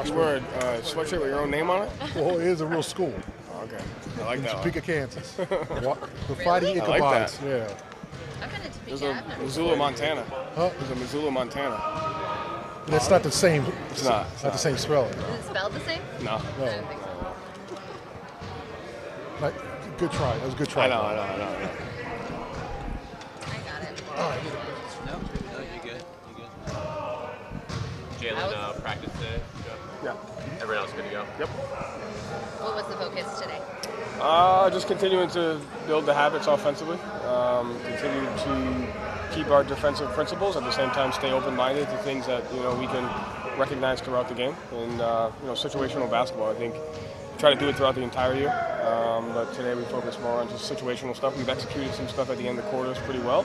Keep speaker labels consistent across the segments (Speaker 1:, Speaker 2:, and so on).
Speaker 1: You wear a sweatshirt with your own name on it?
Speaker 2: Well, it is a real school.
Speaker 1: Okay. I like
Speaker 2: In
Speaker 1: that
Speaker 2: Topeka,
Speaker 1: one.
Speaker 2: Kansas. The Fighting
Speaker 1: I like
Speaker 2: Ichabods.
Speaker 1: that.
Speaker 2: Yeah.
Speaker 3: I've been to
Speaker 1: There's
Speaker 3: Topeka.
Speaker 1: a
Speaker 3: I've never
Speaker 1: Mazzulla, Montana.
Speaker 2: Huh?
Speaker 1: There's a Mazzulla, Montana.
Speaker 2: That's not the same.
Speaker 1: It's not.
Speaker 2: It's not the same spelling.
Speaker 3: Is it spelled the same?
Speaker 1: No.
Speaker 3: I
Speaker 2: No.
Speaker 3: don't think so.
Speaker 2: Good try. That was a good try.
Speaker 1: I know.
Speaker 3: I got it.
Speaker 4: No, you're good. Jalen practice today.
Speaker 1: Yeah.
Speaker 4: Everyone else good to go.
Speaker 1: Yep.
Speaker 3: What was the focus today?
Speaker 1: Just continuing to build the habits offensively. Continue to keep our defensive principles, at the same time stay open-minded to things that we can recognize throughout the game. And situational basketball, I think, try to do it throughout the entire year. But today we focus more on just situational stuff. We've executed some stuff at the end of the quarters pretty well,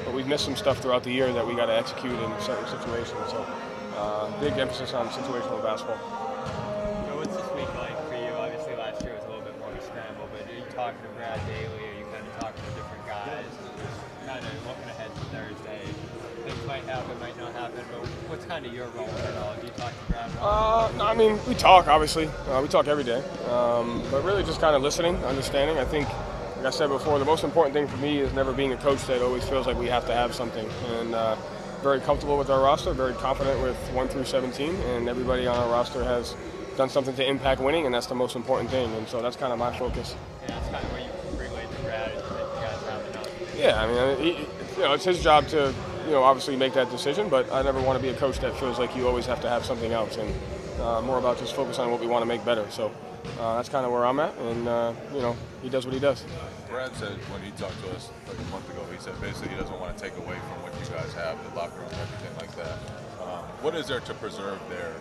Speaker 1: but we've missed some stuff throughout the year that we got to execute in certain situations. So big emphasis on situational basketball.
Speaker 5: What's this week like for you? Obviously last year was a little bit more of a scramble, but are you talking to Brad daily? Are you kind of talking to different guys? Kind of looking ahead to Thursday. Things might happen, might not happen, but what's kind of your role in it all? Do you talk to Brad at all?
Speaker 1: No, I mean, we talk, obviously. We talk every day. But really just kind of listening, understanding. I think, like I said before, the most important thing for me is never being a coach that always feels like we have to have something. And very comfortable with our roster, very confident with 1 through 17, and everybody on our roster has done something to impact winning, and that's the most important thing. And so that's kind of my focus.
Speaker 5: Yeah, that's kind of what you relate to Brad, is that you guys have enough.
Speaker 1: Yeah, I mean, it's his job to, obviously make that decision, but I never want to be a coach that feels like you always have to have something else, and more about just focus on what we want to make better. So that's kind of where I'm at, and, he does what he does.
Speaker 6: Brad said when he talked to us like a month ago, he said basically he doesn't want to take away from what you guys have, the locker room and everything like that. What is there to preserve there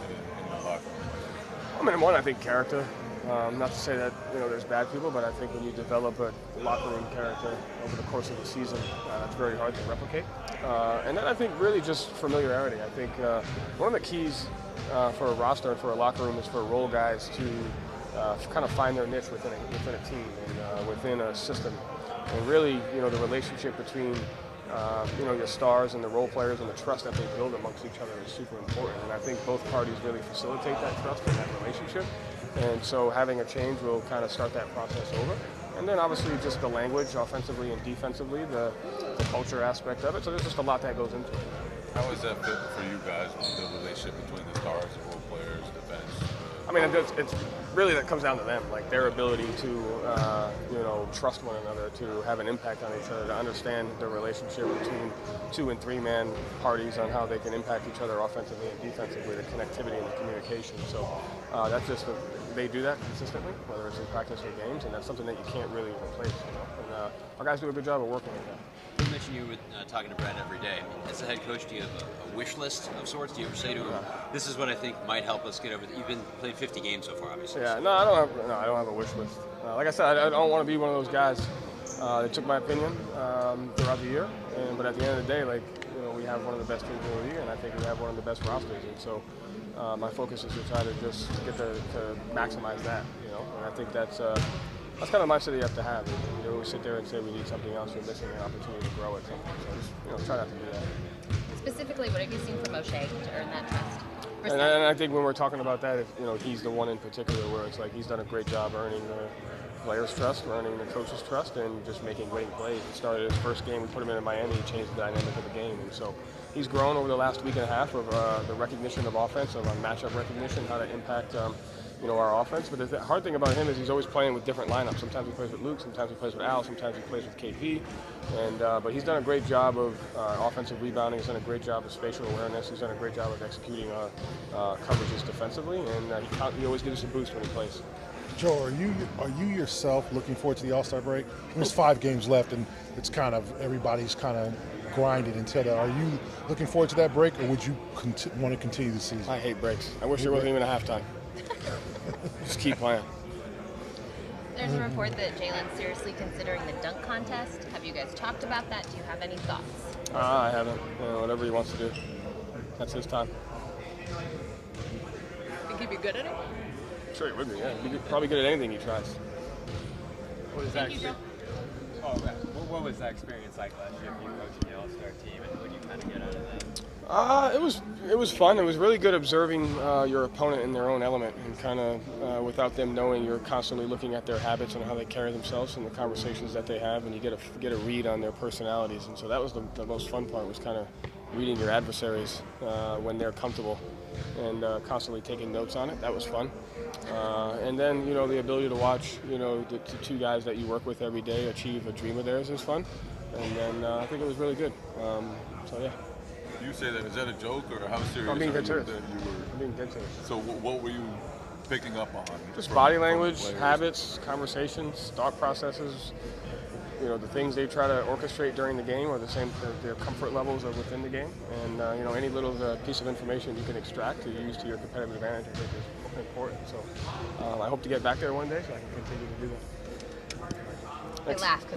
Speaker 6: in the locker room?
Speaker 1: I mean, one, I think character. Not to say that there's bad people, but I think when you develop a locker room character over the course of the season, that's very hard to replicate. And then I think really just familiarity. I think one of the keys for a roster and for a locker room is for role guys to kind of find their niche within a team and within a system. And really, the relationship between your stars and the role players and the trust that they build amongst each other is super important. And I think both parties really facilitate that trust and that relationship. And so having a change will kind of start that process over. And then obviously just the language, offensively and defensively, the culture aspect of it. So there's just a lot that goes into it.
Speaker 6: How is that fit for you guys, the relationship between the stars, the role players, the bench?
Speaker 1: I mean, it's really that comes down to them, like their ability to, trust one another, to have an impact on each other, to understand the relationship between 2- and 3-man parties on how they can impact each other offensively and defensively, the connectivity and the communication. So that's just, they do that consistently, whether it's in practice or games, and that's something that you can't really replace. And our guys do a good job of working with that.
Speaker 4: You mentioned you were talking to Brad every day. I mean, as a head coach, do you have a wish list of sorts? Do you ever say to him, "This is what I think might help us get over"? You've played 50 games so far, obviously.
Speaker 1: Yeah, I don't have a wish list. Like I said, I don't want to be one of those guys that took my opinion throughout the year. But at the end of the day, we have one of the best teams in the league, and I think we have one of the best rosters. And so my focus is to try to just get to maximize that. And I think that's kind of the mindset you have to have. You always sit there and say we need something else, you're missing an opportunity to grow at something. So just try not to do that.
Speaker 3: Specifically, what have you seen from O'Shea to earn that trust?
Speaker 1: And I think when we're talking about that, he's the one in particular where it's like he's done a great job earning the players' trust, earning the coach's trust, and just making great plays. He started his first game, we put him in Miami, he changed the dynamic of the game. And so he's grown over the last week and a half of the recognition of offense, of matchup recognition, how to impact our offense. But the hard thing about him is he's always playing with different lineups. Sometimes he plays with Luke, sometimes he plays with Al, sometimes he plays with KP. But he's done a great job of offensive rebounding. He's done a great job of spatial awareness. He's done a great job of executing coverages defensively, and he always gives us a boost when he plays.
Speaker 2: Joe, are you yourself looking forward to the All-Star break? There's 5 games left, and it's kind of everybody's kind of grinding until that. Are you looking forward to that break, or would you want to continue the season?
Speaker 1: I hate breaks. I wish there wasn't even a halftime. Just keep playing.
Speaker 3: There's a report that Jalen's seriously considering the dunk contest. Have you guys talked about that? Do you have any thoughts?
Speaker 1: I haven't. Whatever he wants to do. That's his time.
Speaker 3: Think he'd be good at it?
Speaker 1: Sure he would be, yeah. He'd be probably good at anything he tries.
Speaker 5: What is that?
Speaker 3: Thank you, Joe.
Speaker 5: Oh, okay. What was that experience like last year for you coaching the All-Star team, and what did you kind of get out of that?
Speaker 1: It was fun. It was really good observing your opponent in their own element, and kind of without them knowing, you're constantly looking at their habits and how they carry themselves and the conversations that they have, and you get a read on their personalities. And so that was the most fun part, was kind of reading your adversaries when they're comfortable, and constantly taking notes on it. That was fun. And then the ability to watch the two guys that you work with every day achieve a dream of theirs is fun. And then I think it was really good. So yeah.
Speaker 6: You say that, is that a joke, or how serious
Speaker 1: I'm being
Speaker 6: are
Speaker 1: dead
Speaker 6: you
Speaker 1: serious.
Speaker 6: that you were?
Speaker 1: I'm being dead serious.
Speaker 6: So what were you picking up on?
Speaker 1: Just
Speaker 6: from-
Speaker 1: body
Speaker 6: from the
Speaker 1: language,
Speaker 6: players?
Speaker 1: habits, conversations, thought processes. The things they try to orchestrate during the game, or their comfort levels are within the game. And any little piece of information you can extract to use to your competitive advantage, I think is important. So I hope to get back there one day so I can continue to do that.
Speaker 3: I laugh 'cause